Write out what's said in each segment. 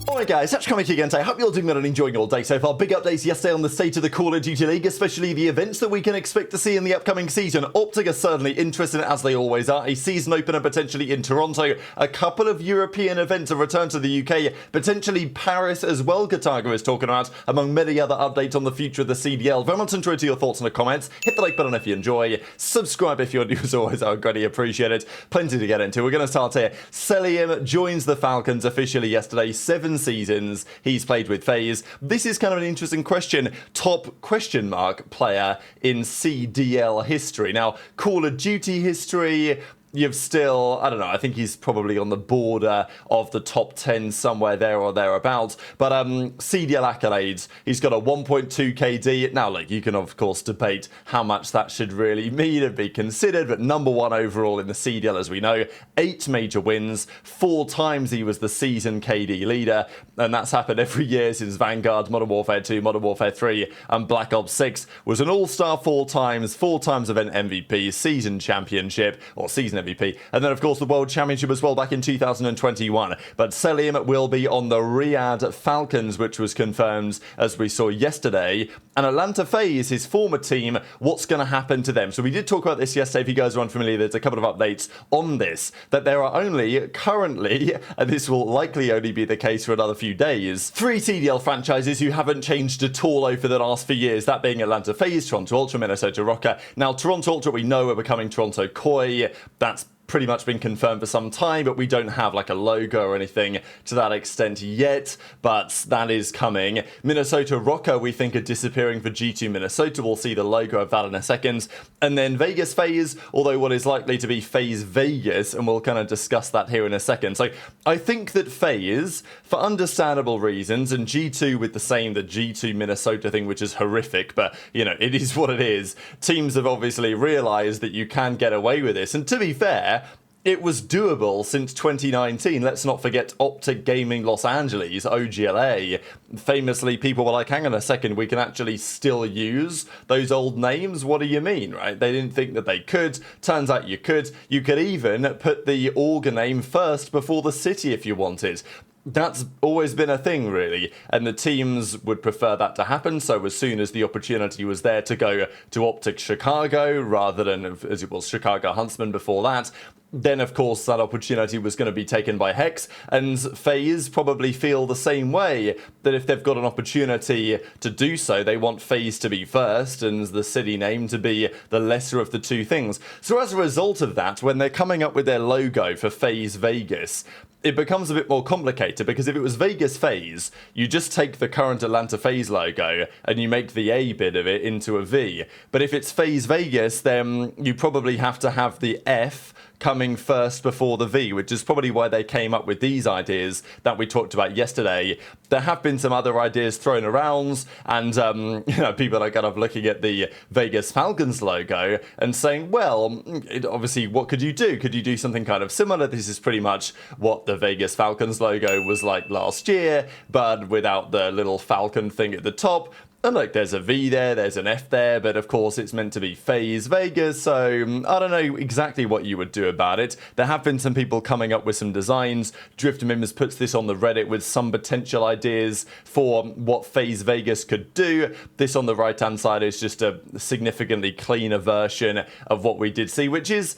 Alright guys, Hatch coming to you again today. Hope you're doing well and enjoying your day so far. Big updates yesterday on the state of the Call of Duty League, especially the events that we can expect to see in the upcoming season. OpTic are certainly interested, as they always are. A season opener potentially in Toronto. A couple of European events have returned to the UK, potentially Paris as well, Katago is talking about, among many other updates on the future of the CDL. Very much enjoy to your thoughts in the comments. Hit the like button if you enjoy. Subscribe if you're new as always, I would greatly appreciate it. Plenty to get into. We're going to start here. Cellium joins the Falcons officially yesterday. 7 seasons he's played with FaZe. This is kind of an interesting question. Top question mark player in CDL history. Now, Call of Duty history, you've still, I don't know, I think he's probably on the border of the top 10 somewhere there or thereabouts. But CDL accolades, he's got a 1.2 KD. Now, look, you can of course debate how much that should really mean and be considered, but number 1 overall in the CDL, as we know, 8 major wins, 4 times he was the season KD leader, and that's happened every year since Vanguard, Modern Warfare 2, Modern Warfare 3, and Black Ops 6. Was an all-star 4 times event MVP, season championship, or season MVP, and then of course the World Championship as well back in 2021. But Cellium will be on the Riyadh Falcons, which was confirmed as we saw yesterday. And Atlanta FaZe, his former team, what's going to happen to them? So we did talk about this yesterday. If you guys are unfamiliar, there's a couple of updates on this, that there are only currently, and this will likely only be the case for another few days, 3 CDL franchises who haven't changed at all over the last few years, that being Atlanta FaZe, Toronto Ultra, Minnesota Rocker. Now Toronto Ultra we know are becoming Toronto Koi. That's pretty much been confirmed for some time, but we don't have like a logo or anything to that extent yet, but that is coming. Minnesota Rocker we think are disappearing for G2 Minnesota. We'll see the logo of that in a second. And then Vegas FaZe, although what is likely to be FaZe Vegas, and we'll kind of discuss that here in a second. So I think that FaZe, for understandable reasons, and G2 with the G2 Minnesota thing, which is horrific, but you know, it is what it is. Teams have obviously realized that you can get away with this, and to be fair, it was doable since 2019. Let's not forget OpTic Gaming Los Angeles, OGLA. Famously, people were like, hang on a second, we can actually still use those old names? What do you mean, right? They didn't think that they could. Turns out you could. You could even put the org name first before the city if you wanted. That's always been a thing, really, and the teams would prefer that to happen. So as soon as the opportunity was there to go to OpTic Chicago rather than, as it was, Chicago Huntsman before that, then of course that opportunity was going to be taken by Hex, and FaZe probably feel the same way, that if they've got an opportunity to do so, they want FaZe to be first and the city name to be the lesser of the two things. So as a result of that, when they're coming up with their logo for FaZe Vegas, it becomes a bit more complicated, because if it was Vegas FaZe, you just take the current Atlanta FaZe logo and you make the A bit of it into a V. But if it's FaZe Vegas, then you probably have to have the F coming first before the V, which is probably why they came up with these ideas that we talked about yesterday. There have been some other ideas thrown around, and you know, people are kind of looking at the Vegas Falcons logo and saying, well, obviously, what could you do? Could you do something kind of similar? This is pretty much what the Vegas Falcons logo was like last year, but without the little falcon thing at the top. And look, there's a V there, there's an F there, but of course it's meant to be FaZe Vegas, so I don't know exactly what you would do about it. There have been some people coming up with some designs. Drift Mims puts this on the Reddit with some potential ideas for what FaZe Vegas could do. This on the right-hand side is just a significantly cleaner version of what we did see, which is,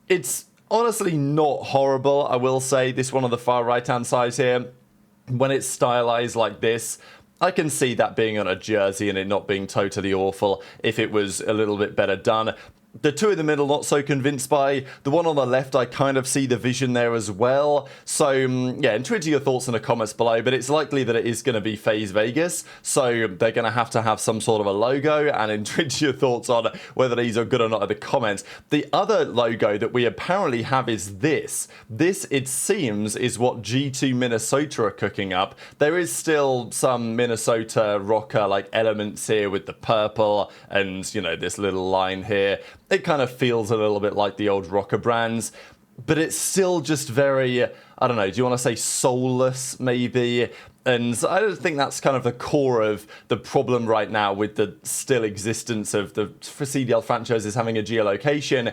it's honestly not horrible, I will say. This one on the far right-hand side here, when it's stylized like this, I can see that being on a jersey and it not being totally awful if it was a little bit better done. The two in the middle, not so convinced by. The one on the left, I kind of see the vision there as well. So, yeah, and tweet your thoughts in the comments below, but it's likely that it is going to be FaZe Vegas, so they're going to have some sort of a logo, and tweet your thoughts on whether these are good or not in the comments. The other logo that we apparently have is this. This, it seems, is what G2 Minnesota are cooking up. There is still some Minnesota rocker like elements here with the purple and, you know, this little line here. It kind of feels a little bit like the old rocker brands, but it's still just very, I don't know, do you want to say soulless maybe? And I don't think that's kind of the core of the problem right now with the still existence of the CDL franchises having a geolocation.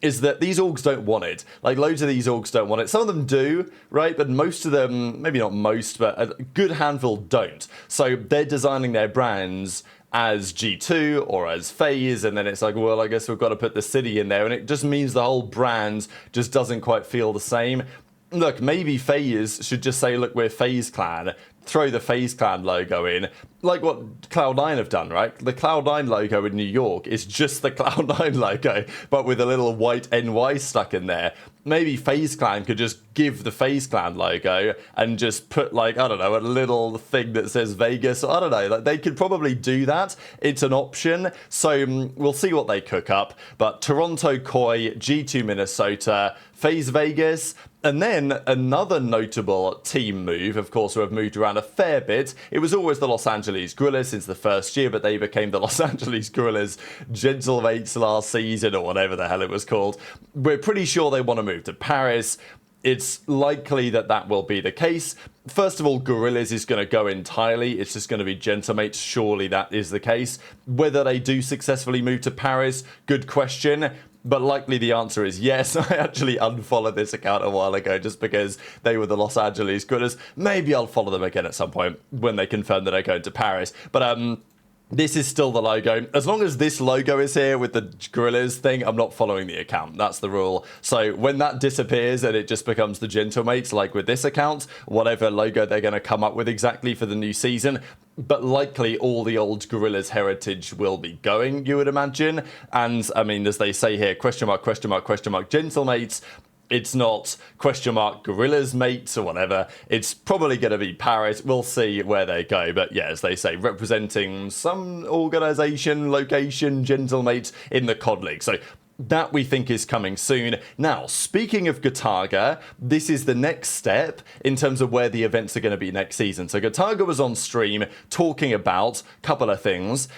is that these orgs don't want it. Like, loads of these orgs don't want it. Some of them do, right? But most of them, maybe not most, but a good handful don't. So they're designing their brands as G2 or as FaZe, and then it's like, well, I guess we've got to put the city in there, and it just means the whole brand just doesn't quite feel the same. Look, maybe FaZe should just say, look, we're FaZe Clan, throw the FaZe Clan logo in, like what Cloud9 have done, right? The Cloud9 logo in New York is just the Cloud9 logo, but with a little white NY stuck in there. Maybe FaZe Clan could just give the FaZe Clan logo and just put, like, I don't know, a little thing that says Vegas. I don't know, like, they could probably do that. It's an option. So we'll see what they cook up. But Toronto Koi, G2 Minnesota, FaZe Vegas, and then another notable team move, of course, who have moved around a fair bit. It was always the Los Angeles Guerrillas since the first year, but they became the Los Angeles Guerrillas Gentlemates last season, or whatever the hell it was called. We're pretty sure they want to move to Paris. It's likely that that will be the case. First of all, Guerrillas is going to go entirely. It's just going to be Gentlemates. Surely that is the case. Whether they do successfully move to Paris, good question. But likely the answer is yes. I actually unfollowed this account a while ago just because they were the Los Angeles Guerrillas. Maybe I'll follow them again at some point when they confirm that they're going to Paris. But this is still the logo. As long as this logo is here with the Guerrillas thing, I'm not following the account. That's the rule. So when that disappears and it just becomes the Gentlemates, like with this account, whatever logo they're going to come up with exactly for the new season, but likely all the old Guerrillas heritage will be going, you would imagine. And I mean, as they say here, question mark, question mark, question mark, Gentlemates. It's not question mark Guerrillas mates or whatever. It's probably going to be Paris. We'll see where they go. But yeah, as they say, representing some organization, location, Gentlemates in the COD League. So that we think is coming soon. Now, speaking of Gotaga, this is the next step in terms of where the events are going to be next season. So Gotaga was on stream talking about a couple of things.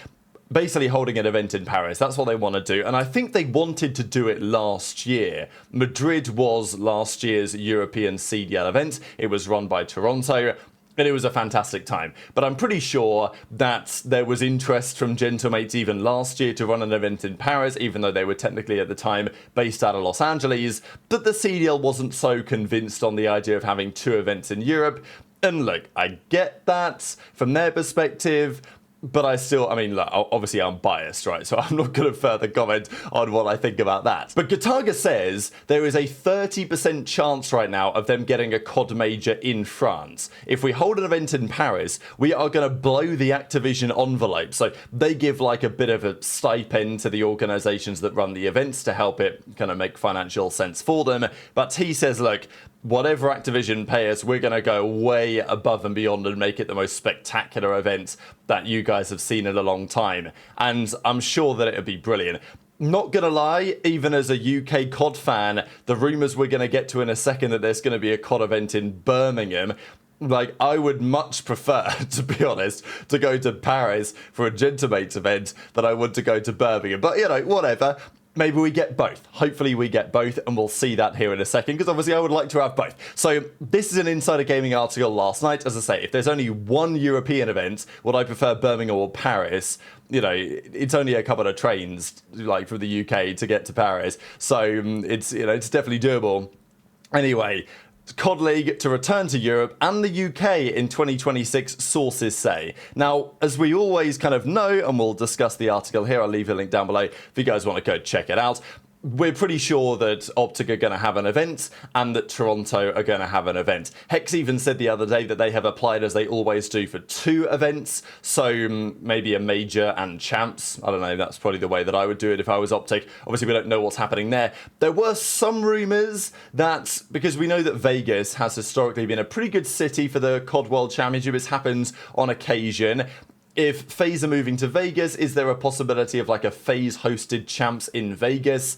Basically holding an event in Paris. That's what they want to do. And I think they wanted to do it last year. Madrid was last year's European CDL event. It was run by Toronto. And it was a fantastic time. But I'm pretty sure that there was interest from Gentlemates even last year to run an event in Paris, even though they were technically at the time based out of Los Angeles. But the CDL wasn't so convinced on the idea of having two events in Europe. And look, I get that from their perspective. But I mean, look, obviously I'm biased, right? So I'm not going to further comment on what I think about that. But Gotaga says there is a 30% chance right now of them getting a COD major in France. If we hold an event in Paris, we are going to blow the Activision envelope. So they give like a bit of a stipend to the organizations that run the events to help it kind of make financial sense for them. But he says, look, whatever Activision pay us, we're going to go way above and beyond and make it the most spectacular event that you guys have seen in a long time. And I'm sure that it'll be brilliant. Not gonna lie, even as a UK COD fan, the rumours we're going to get to in a second that there's going to be a COD event in Birmingham, like, I would much prefer, to be honest, to go to Paris for a Gentlemates event than I would to go to Birmingham. But, you know, whatever. Maybe we get both. Hopefully we get both, and we'll see that here in a second, because obviously I would like to have both. So this is an Insider Gaming article last night. As I say, if there's only one European event, would I prefer Birmingham or Paris? You know, it's only a couple of trains, like, from the UK to get to Paris. So it's, you know, it's definitely doable. Anyway, COD League to return to Europe and the UK in 2026, sources say. Now, as we always kind of know, and we'll discuss the article here, I'll leave a link down below if you guys want to go check it out. We're pretty sure that OpTic are going to have an event and that Toronto are going to have an event. Hex even said the other day that they have applied, as they always do, for 2 events. So maybe a major and champs. I don't know, that's probably the way that I would do it if I was OpTic. Obviously, we don't know what's happening there. There were some rumours that, because we know that Vegas has historically been a pretty good city for the COD World Championship, it happens on occasion. If FaZe are moving to Vegas, is there a possibility of like a FaZe-hosted champs in Vegas?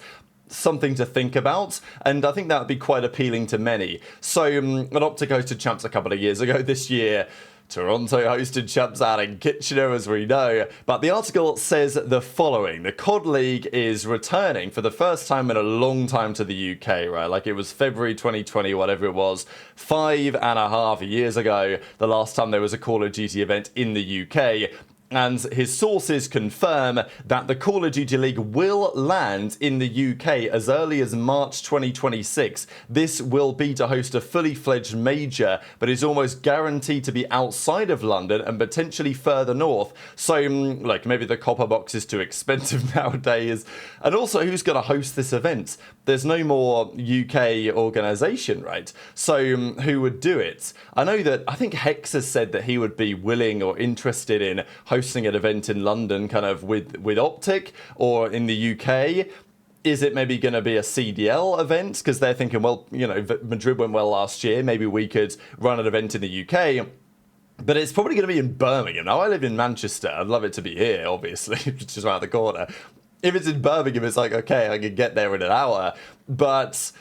Something to think about, and I think that would be quite appealing to many. So, an OpTic hosted champs a couple of years ago. This year, Toronto hosted champs out in Kitchener, as we know. But the article says the following. The COD League is returning for the first time in a long time to the UK, right? Like, it was February 2020, whatever it was, 5.5 years ago, the last time there was a Call of Duty event in the UK. and his sources confirm that the Call of Duty League will land in the UK as early as March 2026. This will be to host a fully fledged major, but is almost guaranteed to be outside of London and potentially further north. So, like, maybe the copper box is too expensive nowadays. And also, who's going to host this event? There's no more UK organisation, right? So, who would do it? I know that, I think Hex has said that he would be willing or interested in hosting an event in London kind of with OpTic, or in the UK. Is it maybe going to be a CDL event? Because they're thinking, well, you know, Madrid went well last year. Maybe we could run an event in the UK. But it's probably going to be in Birmingham. Now, I live in Manchester. I'd love it to be here, obviously, which is around the corner. If it's in Birmingham, it's like, okay, I can get there in an hour. But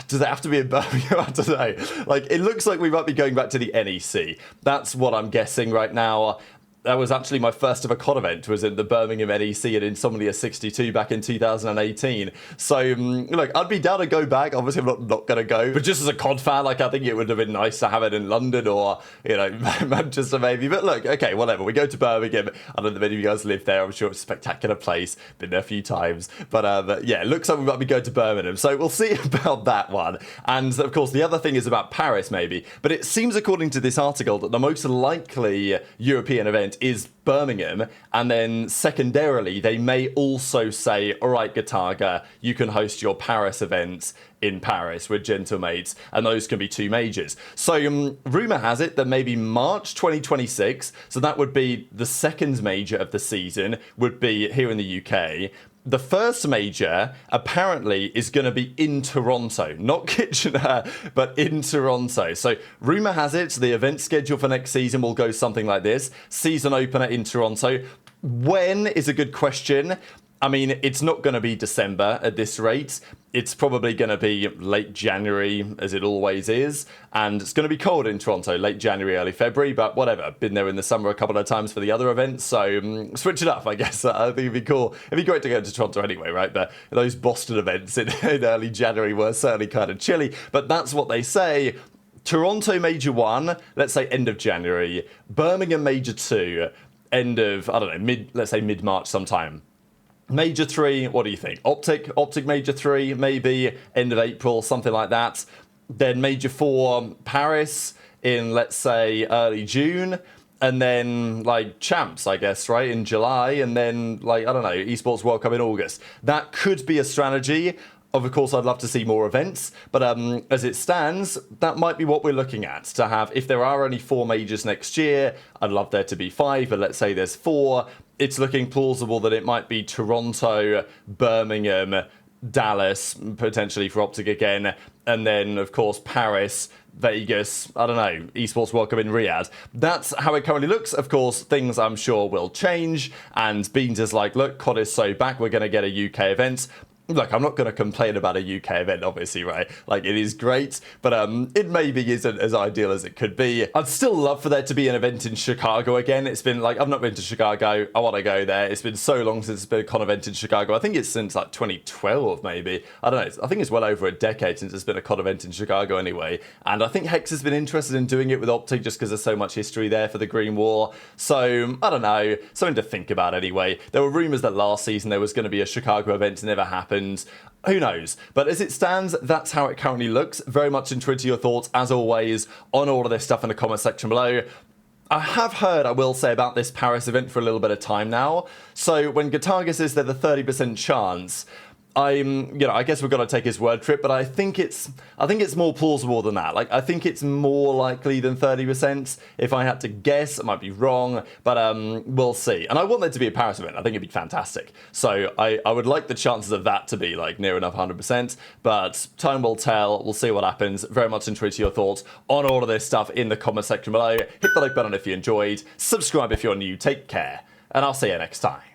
does it have to be in Birmingham? I don't know. Like, it looks like we might be going back to the NEC. That's what I'm guessing right now. That was actually my first ever COD event, was in the Birmingham NEC at Insomnia 62 back in 2018. So, look, I'd be down to go back. Obviously, I'm not going to go. But just as a COD fan, like, I think it would have been nice to have it in London or, you know, Manchester maybe. But look, okay, whatever. We go to Birmingham. I know that many of you guys live there. I'm sure it's a spectacular place. Been there a few times. But yeah, it looks like we might be going to Birmingham. So we'll see about that one. And, of course, the other thing is about Paris, maybe. But it seems, according to this article, that the most likely European event is Birmingham, and then secondarily they may also say, all right, Gataga, you can host your Paris events in Paris with Gentlemates, and those can be two majors. So rumour has it that maybe March 2026, so that would be the second major of the season, would be here in the UK. The first major, apparently, is going to be in Toronto. Not Kitchener, but in Toronto. So, rumour has it, the event schedule for next season will go something like this. Season opener in Toronto. When is a good question. I mean, it's not going to be December at this rate. It's probably going to be late January, as it always is. And it's going to be cold in Toronto, late January, early February. But whatever, been there in the summer a couple of times for the other events. So switch it up, I guess. I think it'd be cool. It'd be great to go to Toronto anyway, right? But those Boston events in early January were certainly kind of chilly. But that's what they say. Toronto Major 1, let's say end of January. Birmingham Major 2, end of, I don't know, let's say mid-March sometime. Major 3, what do you think? OpTic Major 3, maybe end of April, something like that. Then Major 4, Paris in, let's say, early June. And then, like, Champs, I guess, right, in July. And then, like, I don't know, Esports World Cup in August. That could be a strategy. Of course, I'd love to see more events, but as it stands, that might be what we're looking at, to have, if there are only 4 majors next year, I'd love there to be 5, but let's say there's 4, it's looking plausible that it might be Toronto, Birmingham, Dallas, potentially for OpTic again, and then, of course, Paris, Vegas, I don't know, Esports World Cup in Riyadh. That's how it currently looks. Of course, things I'm sure will change, and Beans is like, look, COD is so back, we're going to get a UK event. Look, I'm not going to complain about a UK event, obviously, right? Like, it is great, but it maybe isn't as ideal as it could be. I'd still love for there to be an event in Chicago again. It's been, like, I've not been to Chicago. I want to go there. It's been so long since there's been a con event in Chicago. I think it's since, like, 2012, maybe. I don't know. I think it's well over a decade since there's been a con event in Chicago anyway. And I think Hex has been interested in doing it with OpTic just because there's so much history there for the Green War. So, I don't know. Something to think about anyway. There were rumours that last season there was going to be a Chicago event. It never happened. Who knows? But as it stands, that's how it currently looks. Very much intrigued to your thoughts, as always, on all of this stuff in the comment section below. I have heard, I will say, about this Paris event for a little bit of time now. So when Gataga says there's a 30% chance, I guess we've got to take his word for it, but I think it's more plausible than that. Like, I think it's more likely than 30%. If I had to guess, I might be wrong, but we'll see. And I want there to be a Paris event. I think it'd be fantastic. So I would like the chances of that to be, like, near enough 100%, but time will tell. We'll see what happens. Very much intrigued to your thoughts on all of this stuff in the comment section below. Hit the like button if you enjoyed. Subscribe if you're new. Take care, and I'll see you next time.